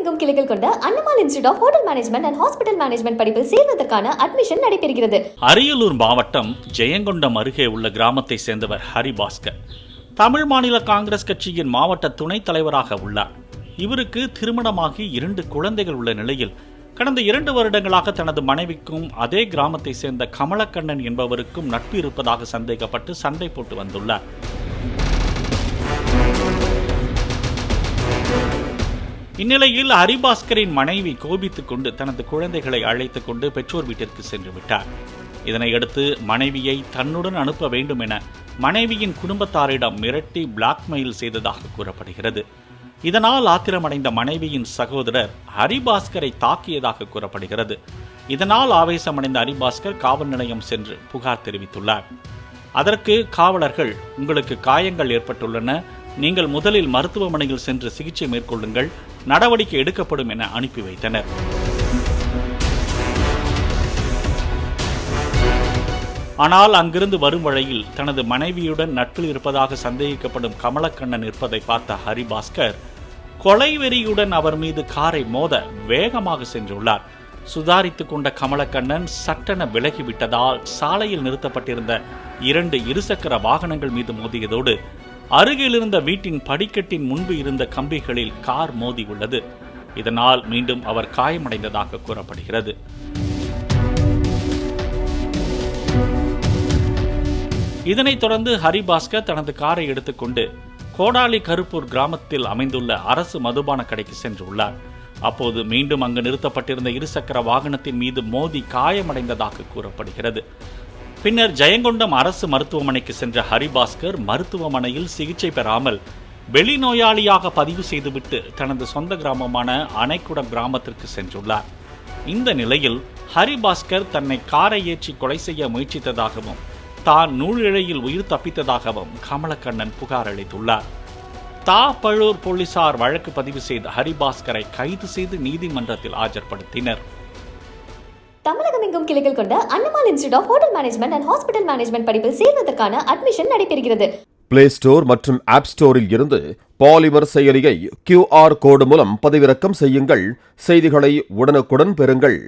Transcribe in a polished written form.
தமிழகமெங்கும் கிளைகள் கொண்ட Annamal institute of hotel management and hospital management படிப்பில் சேர்வதற்கான அட்மிஷன் நடைபெறுகிறது. அரியலூர் மாவட்டம் ஜெயங்கொண்டம் அருகே உள்ள கிராமத்தை சேர்ந்தவர் ஹரிபாஸ்கர். தமிழ் மாநில காங்கிரஸ் கட்சியின் மாவட்ட துணைத் தலைவராக உள்ளார். இவருக்கு திருமணமாகி 2 குழந்தைகள் உள்ள நிலையில் கடந்த 2 வருடங்களாக தனது மனைவிக்கும் அதே கிராமத்தை சேர்ந்த கமலக்கண்ணன் என்பவருக்கும் நட்பு இருப்பதாக சந்தேகப்பட்டு சண்டை போட்டு வந்துள்ளார். இந்நிலையில் ஹரிபாஸ்கரின் மனைவி கோபித்துக் கொண்டு தனது குழந்தைகளை அழைத்துக் கொண்டு பெற்றோர் வீட்டிற்கு சென்று விட்டார். இதனையடுத்து மனைவியை தன்னுடன் அனுப்ப வேண்டும் என மனைவியின் குடும்பத்தாரிடம் மிரட்டி பிளாக்மெயில் செய்ததாக கூறப்படுகிறது. இதனால் ஆத்திரமடைந்த மனைவியின் சகோதரர் ஹரிபாஸ்கரை தாக்கியதாக கூறப்படுகிறது. இதனால் ஆவேசமடைந்த ஹரிபாஸ்கர் காவல் நிலையம் சென்று புகார் தெரிவித்துள்ளார். அதற்கு காவலர்கள், உங்களுக்கு காயங்கள் ஏற்பட்டுள்ளன, நீங்கள் முதலில் மருத்துவமனையில் சென்று சிகிச்சை மேற்கொள்ளுங்கள், நடவடிக்கை எடுக்கப்படும் என அனுப்பி வைத்தனர். ஆனால் அங்கிருந்து வரும் வழியில் தனது மனைவியுடன் நட்பில் இருப்பதாக சந்தேகிக்கப்படும் கமலக்கண்ணன் இருப்பதை பார்த்த ஹரிபாஸ்கர் கொலைவெறியுடன் அவர் மீது காரை மோத வேகமாக சென்றுள்ளார். சுதாரித்துக் கொண்ட கமலக்கண்ணன் சட்டென விலகிவிட்டதால் சாலையில் நிறுத்தப்பட்டிருந்த 2 இருசக்கர வாகனங்கள் மீது மோதியதோடு அருகில் இருந்த வீட்டின் படிக்கட்டின் முன்பு இருந்த கம்பிகளில் கார் மோதி உள்ளது. இதனால் மீண்டும் அவர் காயமடைந்ததாக கூறப்படுகிறது. இதனைத் தொடர்ந்து ஹரிபாஸ்கர் தனது காரை எடுத்துக்கொண்டு கோடாலி கருப்பூர் கிராமத்தில் அமைந்துள்ள அரசு மதுபான கடைக்கு சென்றுள்ளார். அப்போது மீண்டும் அங்கு நிறுத்தப்பட்டிருந்த இருசக்கர வாகனத்தின் மீது மோதி காயமடைந்ததாக கூறப்படுகிறது. பின்னர் ஜெயங்கொண்டம் அரசு மருத்துவமனைக்கு சென்ற ஹரிபாஸ்கர் மருத்துவமனையில் சிகிச்சை பெறாமல் வெளிநோயாளியாக பதிவு செய்துவிட்டு தனது சொந்த கிராமமான அணைக்குடம் கிராமத்திற்கு சென்றுள்ளார். இந்த நிலையில் ஹரிபாஸ்கர் தன்னை காரை ஏற்றி கொலை செய்ய முயற்சித்ததாகவும் தான் நூலிழையில் உயிர் தப்பித்ததாகவும் கமலக்கண்ணன் புகார் அளித்துள்ளார். தாப்பழூர் போலீசார் வழக்கு பதிவு செய்த ஹரிபாஸ்கரை கைது செய்து நீதிமன்றத்தில் ஆஜர்படுத்தினர். தமிழகமெங்கும் கிளைகள் கொண்ட Annamal institute of hotel management and hospital management படிப்பில் சேர்வதற்கான அட்மிஷன் நடைபெறுகிறது. பிளே ஸ்டோர் மற்றும் ஆப் ஸ்டோரில் இருந்து பாலிமர் செயலியை QR கோடு மூலம் பதிவிறக்கம் செய்யுங்கள். செய்திகளை உடனுக்குடன் பெறுங்கள்.